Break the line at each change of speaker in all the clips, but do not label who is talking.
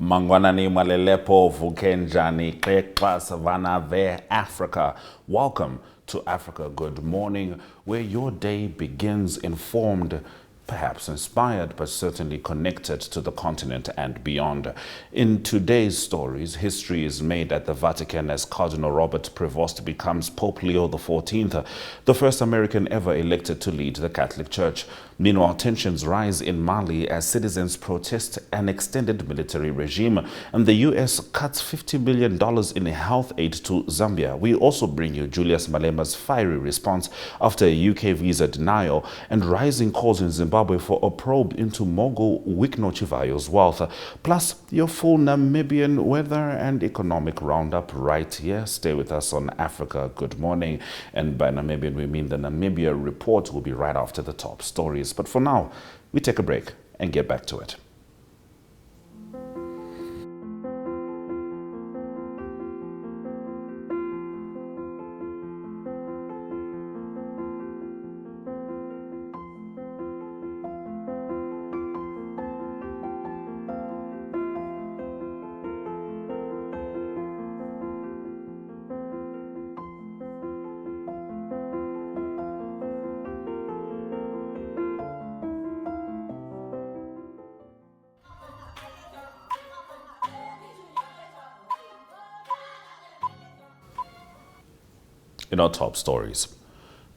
Mangwanani Malelepo Vukenjani Kekwa Savannah Ve Africa. Welcome to Africa Good Morning, where your day begins informed, perhaps inspired, but certainly connected to the continent and beyond. In today's stories, history is made at the Vatican as Cardinal Robert Prevost becomes Pope Leo XIV, the first American ever elected to lead the Catholic Church. Meanwhile, tensions rise in Mali as citizens protest an extended military regime, and the U.S. cuts $50 million in health aid to Zambia. We also bring you Julius Malema's fiery response after a UK visa denial and rising calls in Zimbabwe for a probe into mogul Wikno Chivayo's wealth. Plus, your full Namibian weather and economic roundup right here. Stay with us on Africa Good Morning. And by Namibian, we mean the Namibia Report will be right after the top stories. But for now, we take a break and get back to it. In our top stories,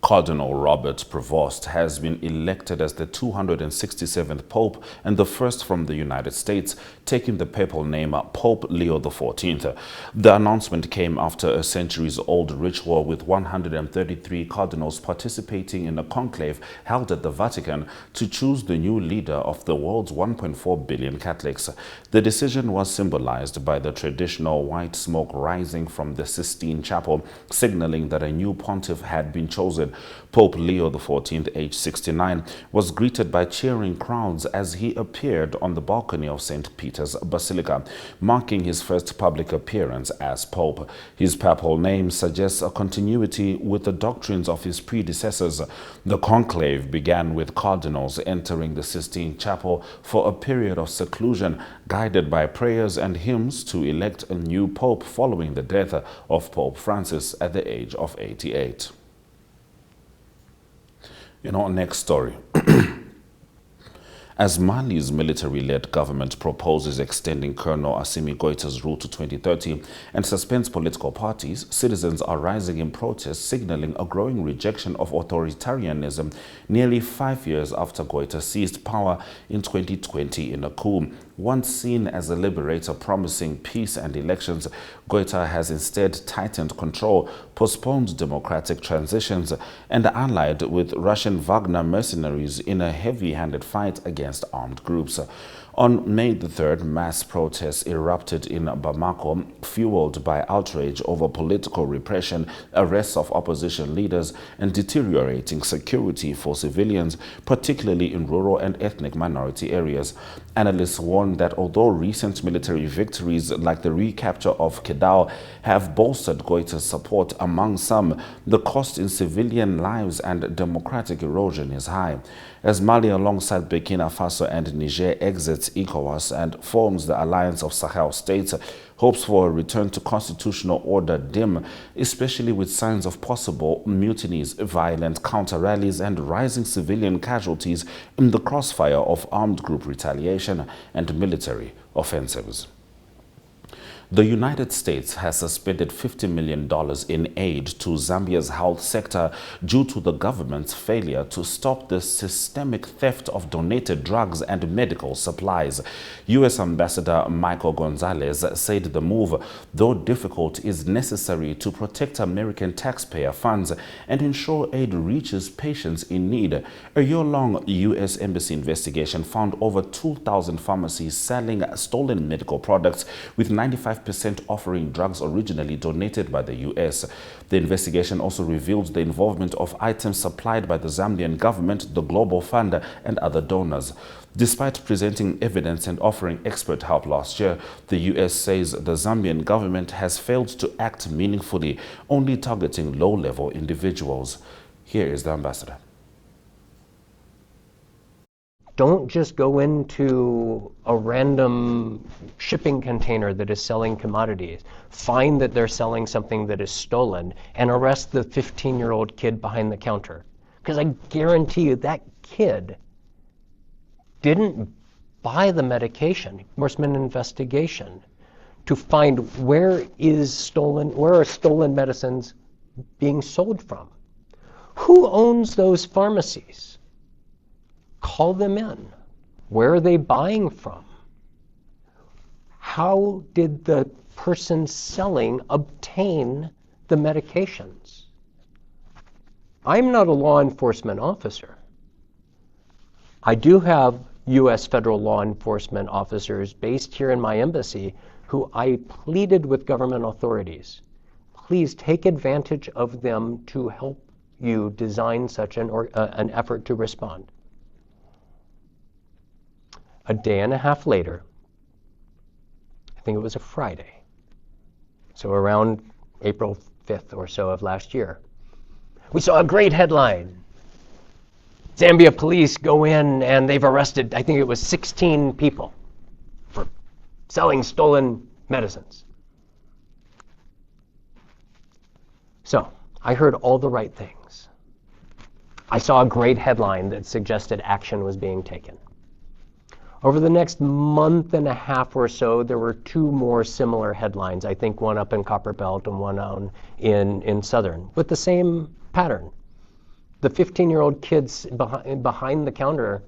Cardinal Robert Prevost has been elected as the 267th Pope and the first from the United States, taking the papal name Pope Leo XIV. The announcement came after a centuries-old ritual with 133 cardinals participating in a conclave held at the Vatican to choose the new leader of the world's 1.4 billion Catholics. The decision was symbolized by the traditional white smoke rising from the Sistine Chapel, signaling that a new pontiff had been chosen. Pope Leo XIV, aged 69, was greeted by cheering crowds as he appeared on the balcony of St. Peter's Basilica, marking his first public appearance as Pope. His papal name suggests a continuity with the doctrines of his predecessors. The conclave began with cardinals entering the Sistine Chapel for a period of seclusion, guided by prayers and hymns to elect a new pope following the death of Pope Francis at the age of 88. In our next story, as Mali's military-led government proposes extending Colonel Assimi Goita's rule to 2030 and suspends political parties, citizens are rising in protest, signaling a growing rejection of authoritarianism nearly 5 years after Goita seized power in 2020 in a coup. Once seen as a liberator promising peace and elections, Goita has instead tightened control, postponed democratic transitions, and allied with Russian Wagner mercenaries in a heavy-handed fight against armed groups. On May the 3rd, mass protests erupted in Bamako, fueled by outrage over political repression, arrests of opposition leaders, and deteriorating security for civilians, particularly in rural and ethnic minority areas. Analysts warn that although recent military victories like the recapture of Kidal have bolstered Goita's support among some, the cost in civilian lives and democratic erosion is high. As Mali, alongside Burkina Faso and Niger, exits ECOWAS and forms the Alliance of Sahel States, hopes for a return to constitutional order dim, especially with signs of possible mutinies, violent counter-rallies, and rising civilian casualties in the crossfire of armed group retaliation and military offensives. The United States has suspended $50 million in aid to Zambia's health sector due to the government's failure to stop the systemic theft of donated drugs and medical supplies. U.S. Ambassador Michael Gonzalez said the move, though difficult, is necessary to protect American taxpayer funds and ensure aid reaches patients in need. A year-long U.S. Embassy investigation found over 2,000 pharmacies selling stolen medical products, with 95% offering drugs originally donated by the U.S. The investigation also revealed the involvement of items supplied by the Zambian government, the Global Fund, and other donors. Despite presenting evidence and offering expert help last year, the U.S. says the Zambian government has failed to act meaningfully, only targeting low-level individuals. Here is the ambassador.
Don't just go into a random shipping container that is selling commodities. Find that they're selling something that is stolen and arrest the 15-year-old kid behind the counter. Because I guarantee you that kid didn't buy the medication. Enforcement investigation to find where are stolen medicines being sold from. Who owns those pharmacies? Call them in. Where are they buying from? How did the person selling obtain the medications? I'm not a law enforcement officer. I do have U.S. federal law enforcement officers based here in my embassy who I pleaded with government authorities. Please take advantage of them to help you design such an effort to respond. A day and a half later, I think it was a Friday, so around April 5th or so of last year, we saw a great headline. Zambia police go in and they've arrested, I think it was 16 people for selling stolen medicines. So I heard all the right things. I saw a great headline that suggested action was being taken. Over the next month and a half or so, there were two more similar headlines. I think one up in Copperbelt and one in Southern, with the same pattern. The 15-year-old kids behind the counter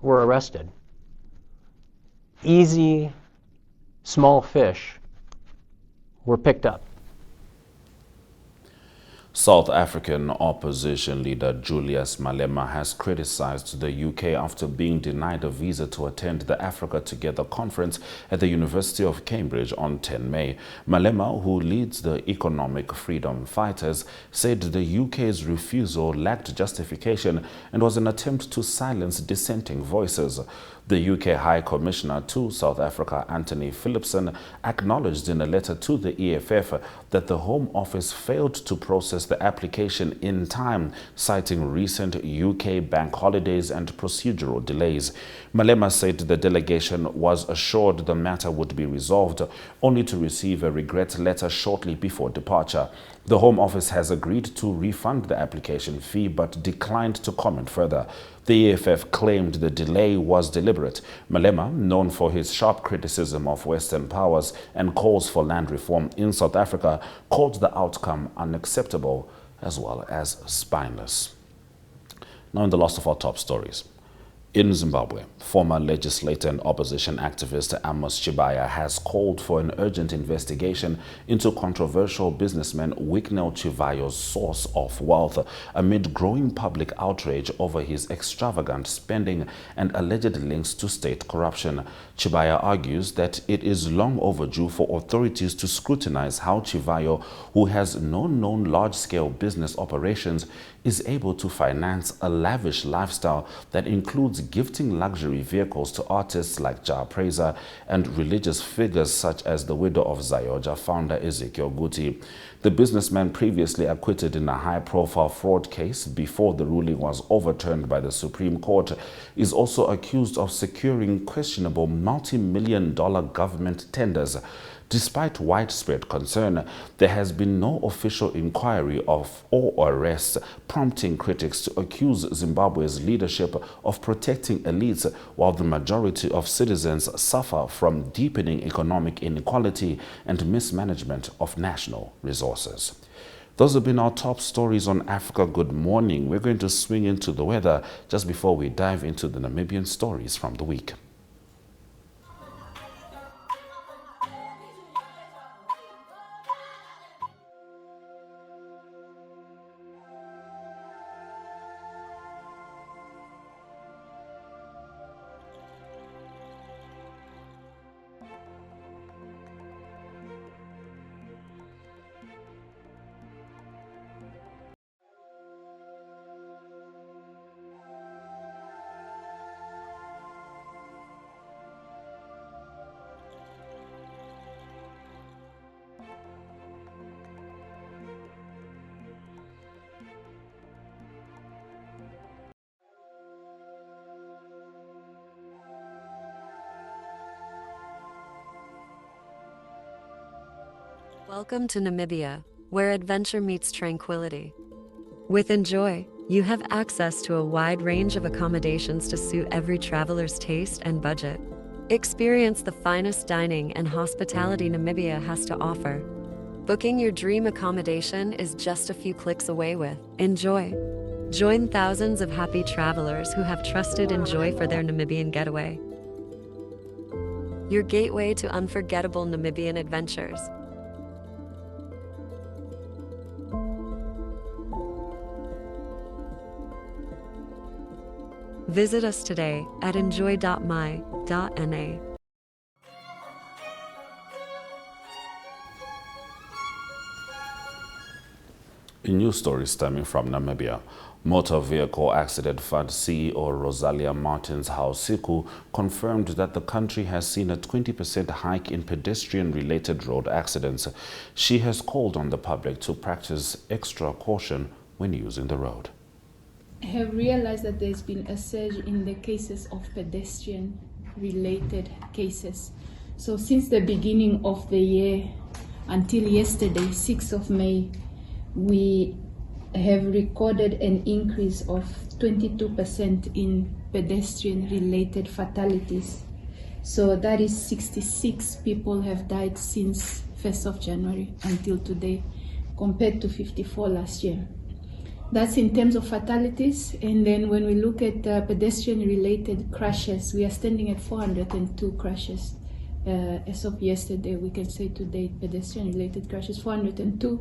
were arrested. Easy, small fish were picked up.
South African opposition leader Julius Malema has criticized the UK after being denied a visa to attend the Africa Together conference at the University of Cambridge on 10 May. Malema, who leads the Economic Freedom Fighters, said the UK's refusal lacked justification and was an attempt to silence dissenting voices. The UK High Commissioner to South Africa, Anthony Phillipson, acknowledged in a letter to the EFF that the Home Office failed to process the application in time, citing recent UK bank holidays and procedural delays. Malema said the delegation was assured the matter would be resolved, only to receive a regret letter shortly before departure. The Home Office has agreed to refund the application fee but declined to comment further. The EFF claimed the delay was deliberate. Malema, known for his sharp criticism of Western powers and calls for land reform in South Africa, called the outcome unacceptable as well as spineless. Now in the last of our top stories. In Zimbabwe, former legislator and opposition activist Amos Chibaya has called for an urgent investigation into controversial businessman Wicknell Chivayo's source of wealth amid growing public outrage over his extravagant spending and alleged links to state corruption. Chibaya argues that it is long overdue for authorities to scrutinize how Chivayo, who has no known large-scale business operations, is able to finance a lavish lifestyle that includes gifting luxury vehicles to artists like Jah Prayzah and religious figures such as the widow of Zayoja founder Ezekiel Guti. The businessman, previously acquitted in a high-profile fraud case before the ruling was overturned by the Supreme Court, is also accused of securing questionable multi-million-dollar government tenders. Despite widespread concern, there has been no official inquiry or arrests, prompting critics to accuse Zimbabwe's leadership of protecting elites while the majority of citizens suffer from deepening economic inequality and mismanagement of national resources. Those have been our top stories on Africa Good Morning. We're going to swing into the weather just before we dive into the Namibian stories from the week.
Welcome to Namibia, where adventure meets tranquility. With Enjoy, you have access to a wide range of accommodations to suit every traveler's taste and budget. Experience the finest dining and hospitality Namibia has to offer. Booking your dream accommodation is just a few clicks away with Enjoy. Join thousands of happy travelers who have trusted Enjoy for their Namibian getaway. Your gateway to unforgettable Namibian adventures. Visit us today at enjoy.my.na.
A news story stemming from Namibia. Motor Vehicle Accident Fund CEO Rosalia Martins Hausiku confirmed that the country has seen a 20% hike in pedestrian-related road accidents. She has called on the public to practice extra caution when using the road.
I have realized that there's been a surge in the cases of pedestrian-related cases. So since the beginning of the year until yesterday, 6th of May, we have recorded an increase of 22% in pedestrian-related fatalities. So that is 66 people have died since 1st of January until today, compared to 54 last year. That's in terms of fatalities. And then when we look at pedestrian-related crashes, we are standing at 402 crashes. As of yesterday, we can say today, pedestrian-related crashes, 402.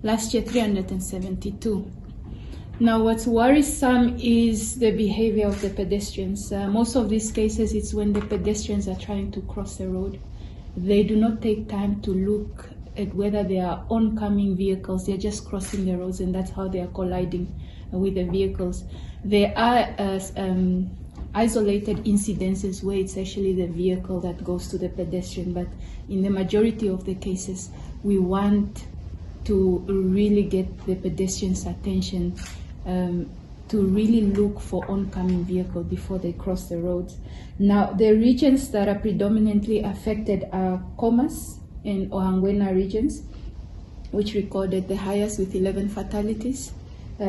Last year, 372. Now, what's worrisome is the behavior of the pedestrians. Most of these cases, it's when the pedestrians are trying to cross the road. They do not take time to look at whether they are oncoming vehicles. They're just crossing the roads, and that's how they are colliding with the vehicles. There are isolated incidences where it's actually the vehicle that goes to the pedestrian, but in the majority of the cases, we want to really get the pedestrians' attention to really look for oncoming vehicles before they cross the roads. Now, the regions that are predominantly affected are Khomas and Ohangwena regions, which recorded the highest with 11 fatalities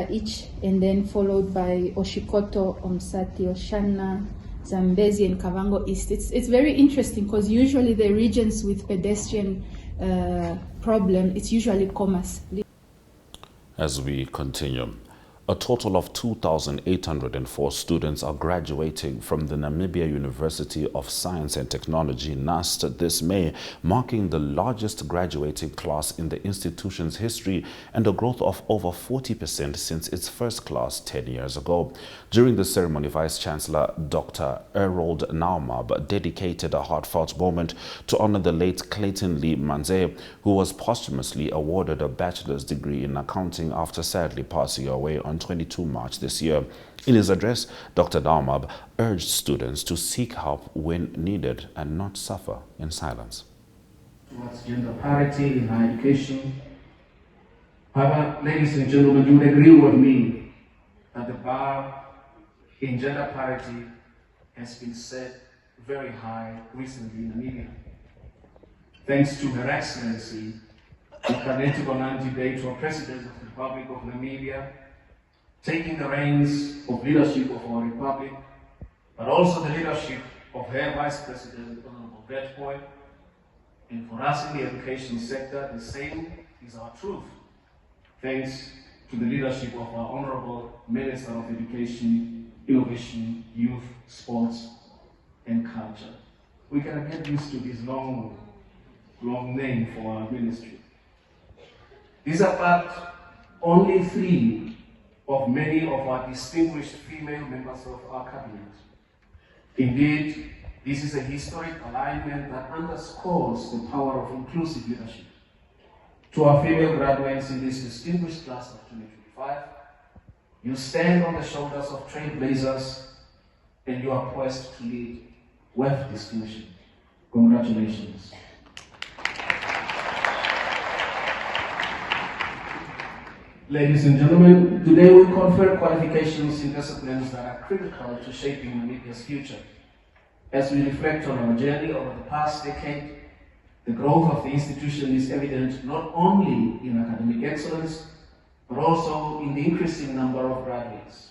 each, and then followed by Oshikoto, Omsati, Oshana, Zambezi, and Kavango East. It's very interesting because usually the regions with pedestrian problem, it's usually Khomas.
As we continue, a total of 2,804 students are graduating from the Namibia University of Science and Technology, NUST, this May, marking the largest graduating class in the institution's history and a growth of over 40% since its first class 10 years ago. During the ceremony, Vice-Chancellor Dr. Errold Naumab dedicated a heartfelt moment to honor the late Clayton Lee Manze, who was posthumously awarded a bachelor's degree in accounting after sadly passing away on 22 March this year. In his address, Dr. Naumab urged students to seek help when needed and not suffer in silence.
Towards gender parity in higher education. However, ladies and gentlemen, you would agree with me that the bar in gender parity has been set very high recently in Namibia. Thanks to Her Excellency, Mkhaneti Bonandi Beitu, President of the Republic of Namibia, taking the reins of leadership of our Republic, but also the leadership of her Vice President, Honorable Bert Boy. And for us in the education sector, the same is our truth. Thanks to the leadership of our Honorable Minister of Education, Innovation, Youth, Sports, and Culture. We can get used to this long name for our ministry. These are but only 3 of many of our distinguished female members of our cabinet. Indeed, this is a historic alignment that underscores the power of inclusive leadership. To our female graduates in this distinguished class of 2025, you stand on the shoulders of trailblazers and you are poised to lead with distinction. Congratulations. Ladies and gentlemen, today we confer qualifications in disciplines that are critical to shaping Namibia's future. As we reflect on our journey over the past decade, The growth of the institution is evident not only in academic excellence, but also in the increasing number of graduates.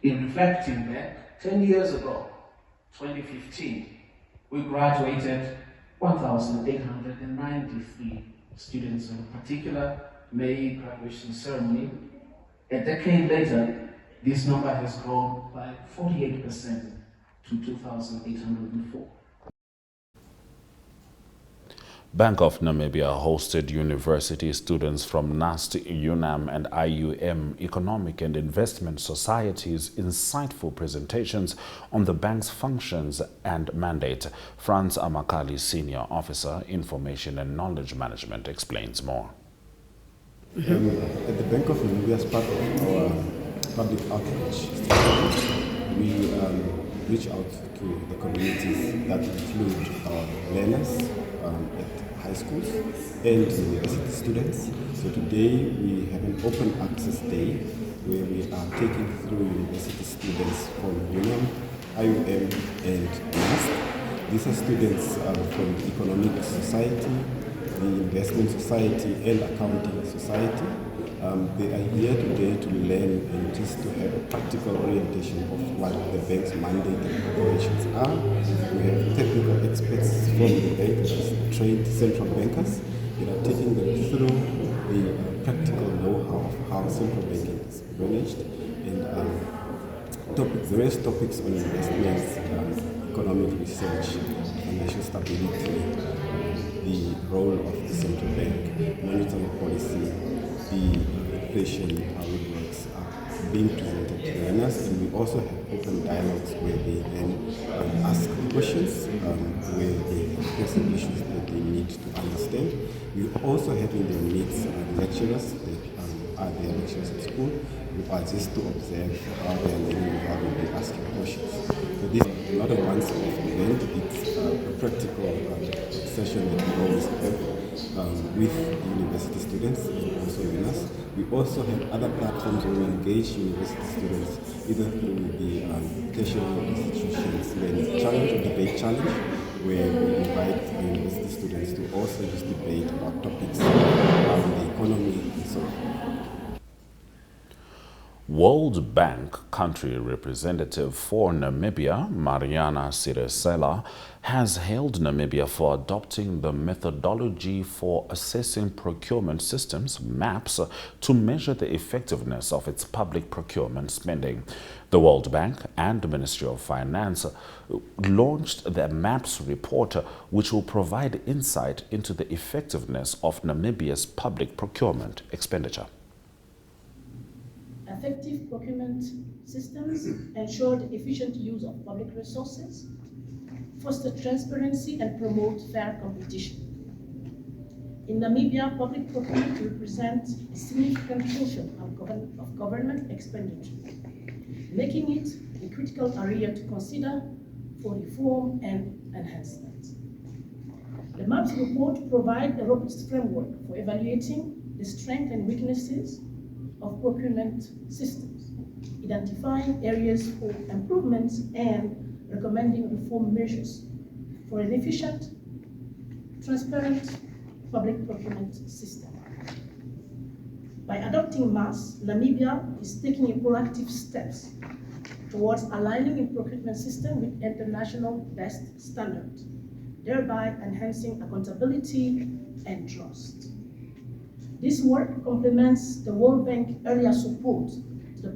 In reflecting back, 10 years ago, 2015, we graduated 1,893 students in a particular May graduation ceremony. A decade later, this number has grown by 48% to 2,804.
Bank of Namibia hosted university students from NUST, UNAM and IUM Economic and Investment Societies insightful presentations on the bank's functions and mandate. Franz Amakali, Senior Officer, Information and Knowledge Management, explains more.
At the Bank of Namibia, as part of our public outreach strategy, we reach out to the communities that include our learners at high schools and university students. So today we have an open access day where we are taking through university students from UNAM, IUM and NUST. These are students from the Economic Society, the Investment Society and Accounting Society. They are here today to learn and just to have a practical orientation of what the bank's mandate and operations are. We have technical experts from the bank, trained central bankers, that are taking them through the practical know-how of how central banking is managed and various topics on investments, economic research, financial stability, the role of the central bank, monetary policy, the inflation, how it works, are being presented to learners, and we also have open dialogues where they then ask questions, where they have issues that they need to understand. We also have in the midst lecturers that are their lecturers at school, who are just to observe how they are learning and how they will be asking questions. So this is not a once-off event, it's a practical session that we always have with the university students and also with us. We also have other platforms where we engage university students either through the tertiary institutions learning challenge or debate challenge, where we invite the university students to also just debate about topics around the economy and so on.
World Bank country representative for Namibia, Mariana Siresela, has hailed Namibia for adopting the methodology for assessing procurement systems, MAPS, to measure the effectiveness of its public procurement spending. The World Bank and the Ministry of Finance launched the MAPS report, which will provide insight into the effectiveness of Namibia's public procurement expenditure.
Effective procurement systems ensure the efficient use of public resources, foster transparency, and promote fair competition. In Namibia, public procurement represents a significant portion of government expenditure, making it a critical area to consider for reform and enhancement. The MAPS report provides a robust framework for evaluating the strengths and weaknesses of procurement systems, identifying areas for improvements and recommending reform measures for an efficient, transparent public procurement system. By adopting MAPS, Namibia is taking proactive steps towards aligning its procurement system with international best standards, thereby enhancing accountability and trust. This work complements the World Bank earlier support to the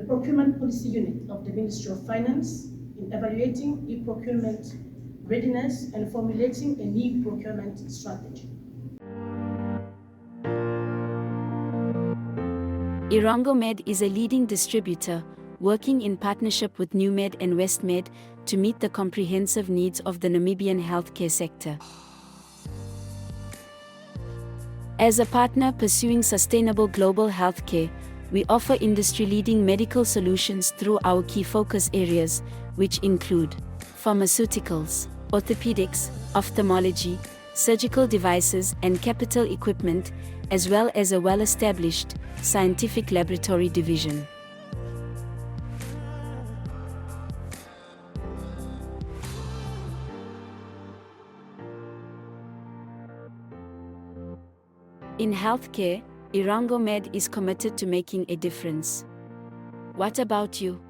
procurement policy unit of the Ministry of Finance in evaluating e-procurement readiness and formulating a new procurement strategy.
Irongomed is a leading distributor working in partnership with NewMed and WestMed to meet the comprehensive needs of the Namibian healthcare sector. As a partner pursuing sustainable global healthcare, we offer industry-leading medical solutions through our key focus areas, which include pharmaceuticals, orthopedics, ophthalmology, surgical devices, and capital equipment, as well as a well-established scientific laboratory division. In healthcare, Irango Med is committed to making a difference. What about you?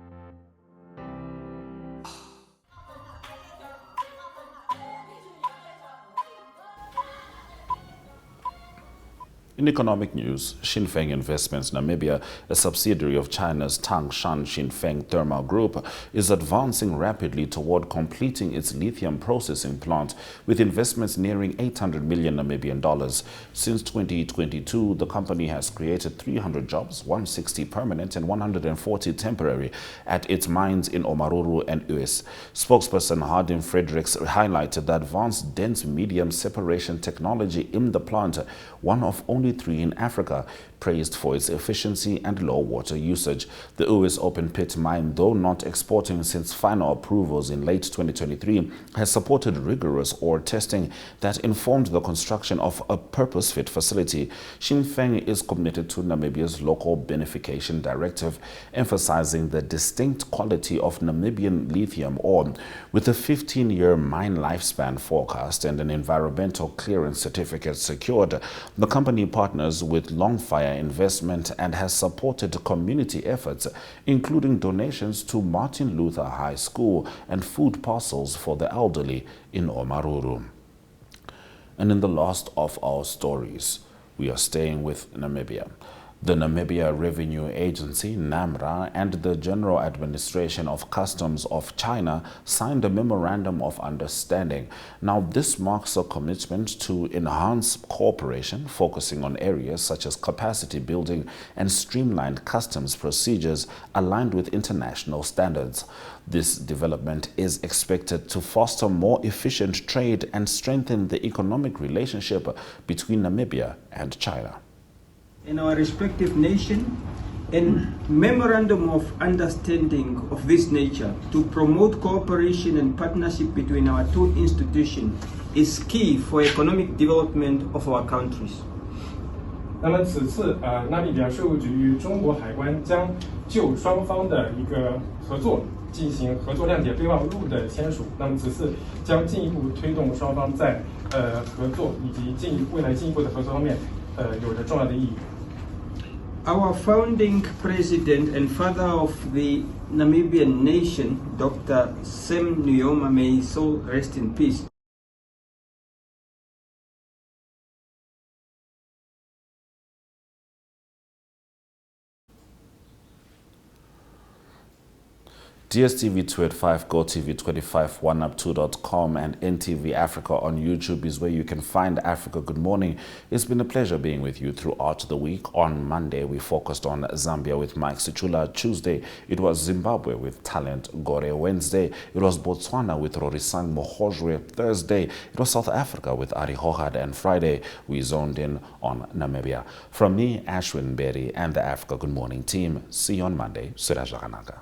In economic news, Xinfeng Investments Namibia, a subsidiary of China's Tangshan Xinfeng Thermal Group, is advancing rapidly toward completing its lithium processing plant, with investments nearing 800 million Namibian dollars. Since 2022, the company has created 300 jobs, 160 permanent and 140 temporary, at its mines in Omaruru and Ues. Spokesperson Hardin Fredericks highlighted the advanced dense medium separation technology in the plant, one of only 3 in Africa, praised for its efficiency and low water usage. The Ues open pit mine, though not exporting since final approvals in late 2023, has supported rigorous ore testing that informed the construction of a purpose-fit facility. Xinfeng is committed to Namibia's local beneficiation directive, emphasizing the distinct quality of Namibian lithium ore. With a 15-year mine lifespan forecast and an environmental clearance certificate secured, the company partners with Longfire Investment and has supported community efforts, including donations to Martin Luther High School and food parcels for the elderly in Omaruru. And in the last of our stories, we are staying with Namibia. The Namibia Revenue Agency, NAMRA, and the General Administration of Customs of China signed a Memorandum of Understanding. Now, this marks a commitment to enhance cooperation, focusing on areas such as capacity building and streamlined customs procedures aligned with international standards. This development is expected to foster more efficient trade and strengthen the economic relationship between Namibia and China.
In our respective nation, and memorandum of understanding of this nature to promote cooperation and partnership between our two institutions is key for economic development of our countries.
那么此次纳米比亚税务局与中国海关将就双方的一个合作进行合作谅解备忘录的签署。那么此次将进一步推动双方在合作以及未来进一步的合作方面有着重要的意义。
Our founding president and father of the Namibian nation, Dr. Sam Nujoma, may his soul rest in peace.
DSTV 285, GoTV 25, OneUp2.com and NTV Africa on YouTube is where you can find Africa Good Morning. It's been a pleasure being with you throughout the week. On Monday, we focused on Zambia with Mike Sichula. Tuesday, it was Zimbabwe with Talent Gore. Wednesday, it was Botswana with Rorisang Mohojwe. Thursday, it was South Africa with Ari Hohad. And Friday, we zoned in on Namibia. From me, Ashwin Berry, and the Africa Good Morning team, see you on Monday. Sirajakanaka.